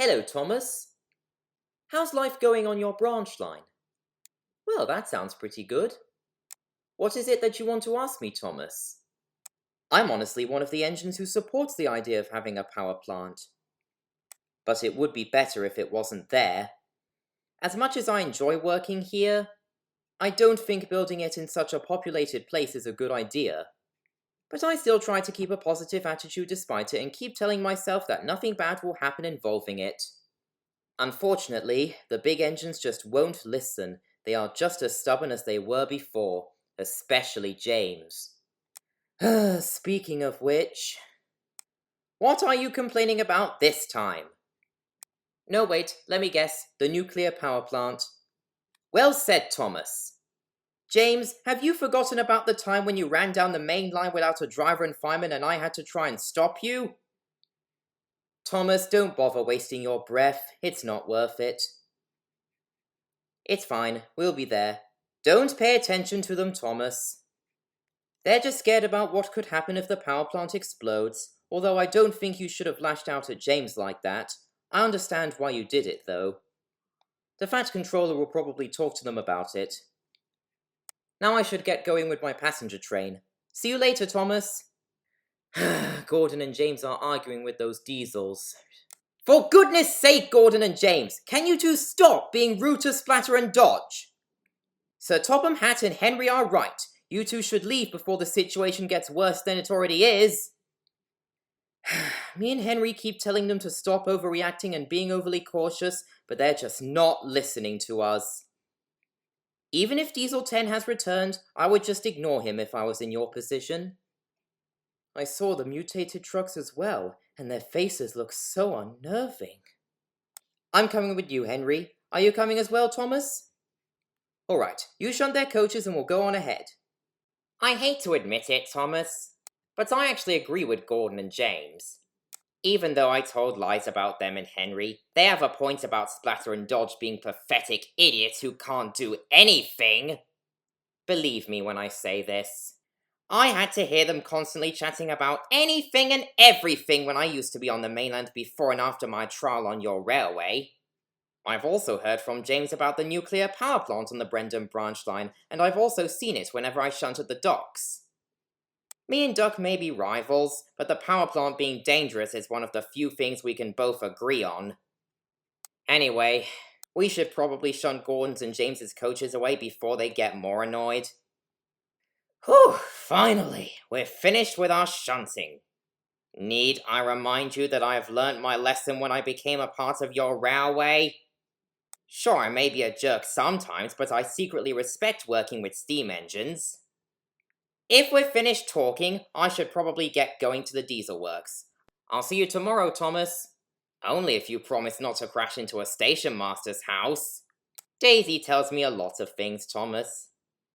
Hello, Thomas. How's life going on your branch line? Well, that sounds pretty good. What is it that you want to ask me, Thomas? I'm honestly one of the engines who supports the idea of having a power plant. But it would be better if it wasn't there. As much as I enjoy working here, I don't think building it in such a populated place is a good idea. But I still try to keep a positive attitude despite it and keep telling myself that nothing bad will happen involving it. Unfortunately, the big engines just won't listen. They are just as stubborn as they were before, especially James. Speaking of which, what are you complaining about this time? No, wait, let me guess. The nuclear power plant. Well said, Thomas. James, have you forgotten about the time when you ran down the main line without a driver and fireman and I had to try and stop you? Thomas, don't bother wasting your breath. It's not worth it. It's fine. We'll be there. Don't pay attention to them, Thomas. They're just scared about what could happen if the power plant explodes, although I don't think you should have lashed out at James like that. I understand why you did it, though. The Fat Controller will probably talk to them about it. Now I should get going with my passenger train. See you later, Thomas. Gordon and James are arguing with those diesels. For goodness sake, Gordon and James, can you two stop being rude to Splatter and Dodge? Sir Topham Hatt and Henry are right. You two should leave before the situation gets worse than it already is. Me and Henry keep telling them to stop overreacting and being overly cautious, but they're just not listening to us. Even if Diesel 10 has returned, I would just ignore him if I was in your position. I saw the mutated trucks as well, and their faces look so unnerving. I'm coming with you, Henry. Are you coming as well, Thomas? Alright, you shunt their coaches and we'll go on ahead. I hate to admit it, Thomas, but I actually agree with Gordon and James. Even though I told lies about them and Henry, they have a point about Splatter and Dodge being pathetic idiots who can't do anything. Believe me when I say this. I had to hear them constantly chatting about anything and everything when I used to be on the mainland before and after my trial on your railway. I've also heard from James about the nuclear power plant on the Redone branch line, and I've also seen it whenever I shunt at the docks. Me and Duck may be rivals, but the power plant being dangerous is one of the few things we can both agree on. Anyway, we should probably shunt Gordon's and James's coaches away before they get more annoyed. Whew, finally, we're finished with our shunting. Need I remind you that I have learnt my lesson when I became a part of your railway? Sure, I may be a jerk sometimes, but I secretly respect working with steam engines. If we're finished talking, I should probably get going to the diesel works. I'll see you tomorrow, Thomas. Only if you promise not to crash into a station master's house. Daisy tells me a lot of things, Thomas.